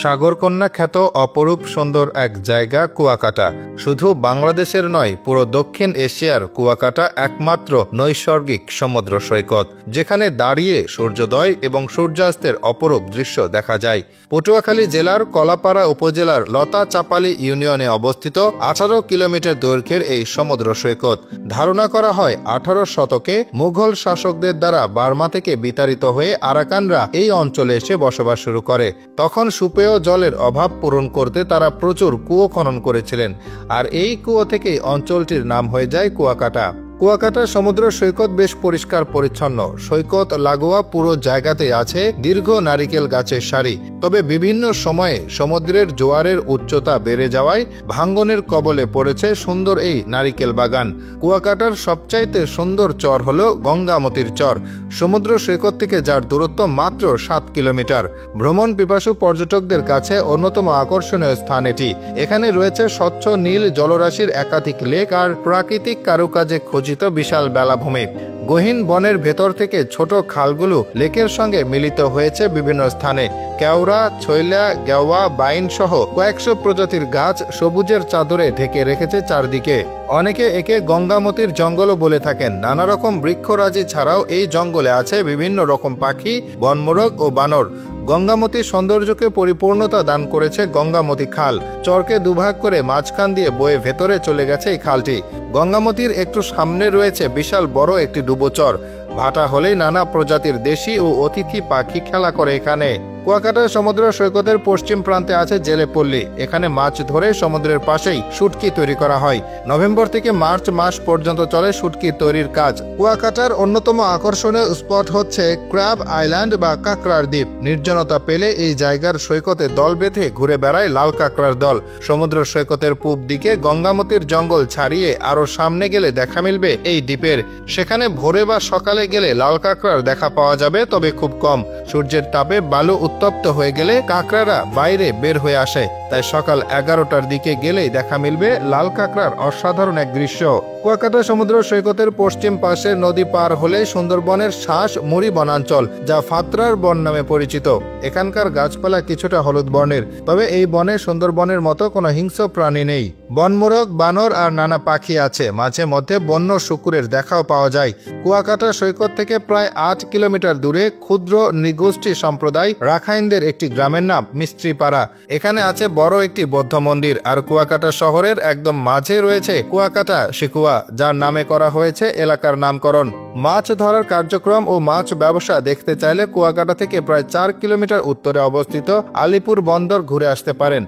সাগরকন্যা খ্যাত অপরূপ সুন্দর এক জায়গা কুয়াকাটা। শুধু বাংলাদেশের নয়, পুরো দক্ষিণ এশিয়ার কুয়াকাটা একমাত্র নৈসর্গিক সমুদ্র সৈকত, যেখানে দাঁড়িয়ে সূর্যোদয় এবং সূর্যাস্তের অপরূপ দৃশ্য দেখা যায়। পটুয়াখালী জেলার কলাপাড়া উপজেলার লতা চাপালি ইউনিয়নে অবস্থিত 18 কিলোমিটার দৈর্ঘ্যের এই সমুদ্র সৈকত ধারণা করা হয় 18 শতকে মুঘল শাসকদের দ্বারা বার্মা থেকে বিতাড়িত হয়ে আরাকানরা এই অঞ্চলে এসে বসবাস শুরু করে। তখন সুপেয় জলের অভাব পূরণ করতে তারা প্রচুর কুয়ো খনন করেছিলেন, আর এই কুয়ো থেকেই অঞ্চলটির নাম হয়ে যায় কুয়াকাটা। কুয়াকাটা সমুদ্র সৈকত বেশ পরিষ্কার পরিচ্ছন্ন। সৈকত লাগোয়া পুরো জায়গাতে আছে দীর্ঘ নারিকেল গাছের সারি। তবে বিভিন্ন সময়ে সমুদ্রের জোয়ারের উচ্চতা বেড়ে যাওয়ায় ভাঙ্গনের কবলে পড়েছে সুন্দর এই নারিকেল বাগান। কুয়াকাটার সবচাইতে সুন্দর চর হলো গঙ্গামতির চর, সমুদ্র সৈকত থেকে যার দূরত্ব মাত্র 7 কিলোমিটার। ভ্রমণ পিপাসু পর্যটকদের কাছে অন্যতম আকর্ষণীয় স্থান এটি। এখানে রয়েছে স্বচ্ছ নীল জলরাশির একাধিক লেক আর প্রাকৃতিক কারুকাজে খচিত বিশাল বেলাভূমি। গহীন বনের ভেতর থেকে ছোট খালগুলো লেকের সঙ্গে মিলিত হয়েছে বিভিন্ন স্থানে। কেওড়া, ছৈলা, গেওয়া, বাইন সহ কয়েকশো প্রজাতির গাছ সবুজের চাদরে ঢেকে রেখেছে চারদিকে। অনেকে একে গঙ্গামতির জঙ্গলও বলে থাকেন। নানা রকম বৃক্ষরাজি ছাড়াও এই জঙ্গলে আছে বিভিন্ন রকম পাখি, বনমোরগ ও বানর। গঙ্গামতির সৌন্দর্যকে পরিপূর্ণতা দান করেছে গঙ্গামতি খাল। চরকে দুভাগ করে মাঝখান দিয়ে বয়ে ভেতরে চলে গেছে এই খালটি। গঙ্গামতির একটু সামনে রয়েছে বিশাল বড় একটি ডুবোচর। ভাটা হলেই নানা প্রজাতির দেশি ও অতিথি পাখি খেলা করে এখানে। কুয়াকাটা সমুদ্র সৈকতের পশ্চিম প্রান্তে আছে জেলেপল্লী। এখানে মাছ ধরে সমুদ্রের পাশেই শুটকি তৈরি করা হয়। নভেম্বর থেকে মার্চ মাস পর্যন্ত চলে শুটকি তৈরির কাজ। কুয়াকাটার অন্যতম আকর্ষণীয় স্পট হচ্ছে ক্র্যাব আইল্যান্ড বা কাঁকড়ার দ্বীপ। নির্জনতা পেলে এই জায়গার সৈকতে দল বেঁধে ঘুরে বেড়ায় লাল কাঁকড়ার দল। সমুদ্র সৈকতের পূব দিকে গঙ্গামতির জঙ্গল ছাড়িয়ে আরো সামনে গেলে দেখা মিলবে এই দ্বীপের। সেখানে ভোরে বা সকালে গেলে লাল কাঁকড়ার দেখা পাওয়া যাবে, তবে খুব কম। সূর্যের তাপে বালু উত্তপ্ত হয়ে গেলে কাঁকড়ারা বাইরে বের হয়ে আসে, তাই সকাল 11টার দিকে গেলেই দেখা মিলবে লাল কাঁকড়ার অসাধারণ এক দৃশ্য। কুয়াকাটা সমুদ্র সৈকতের পশ্চিম পাশে নদী পার হলে সুন্দরবনের শ্বাস মুড়ি বনাঞ্চল, যা ফাতরার বন নামে পরিচিত। এখানকার গাছপালা কিছুটা হলুদ বর্ণের, তবে এই বনে সুন্দরবনের মতো কোনো হিংস্র প্রাণী নেই। বনমোরগ, বানর আর নানা পাখি আছে। মাঝে মধ্যে বন্য শুকুরের দেখাও পাওয়া যায়। কুয়াকাটা সৈকত থেকে প্রায় 8 কিলোমিটার দূরে ক্ষুদ্র নৃগোষ্ঠী সম্প্রদায় রাখাইনদের একটি গ্রামের নাম মিস্ত্রিপাড়া। এখানে আছে বড় একটি বৌদ্ধ মন্দির। আর কুয়াকাটা শহরের একদম মাঝে রয়েছে কুয়াকাটা শিকুয়া, যার নামে করা হয়েছে এলাকার নামকরণ। মাছ ধরার কার্যক্রম ও মাছ ব্যবসা দেখতে চাইলে কুয়াকাটা থেকে প্রায় 4 কিলোমিটার উত্তরে অবস্থিত আলিপুর বন্দর ঘুরে আসতে পারেন।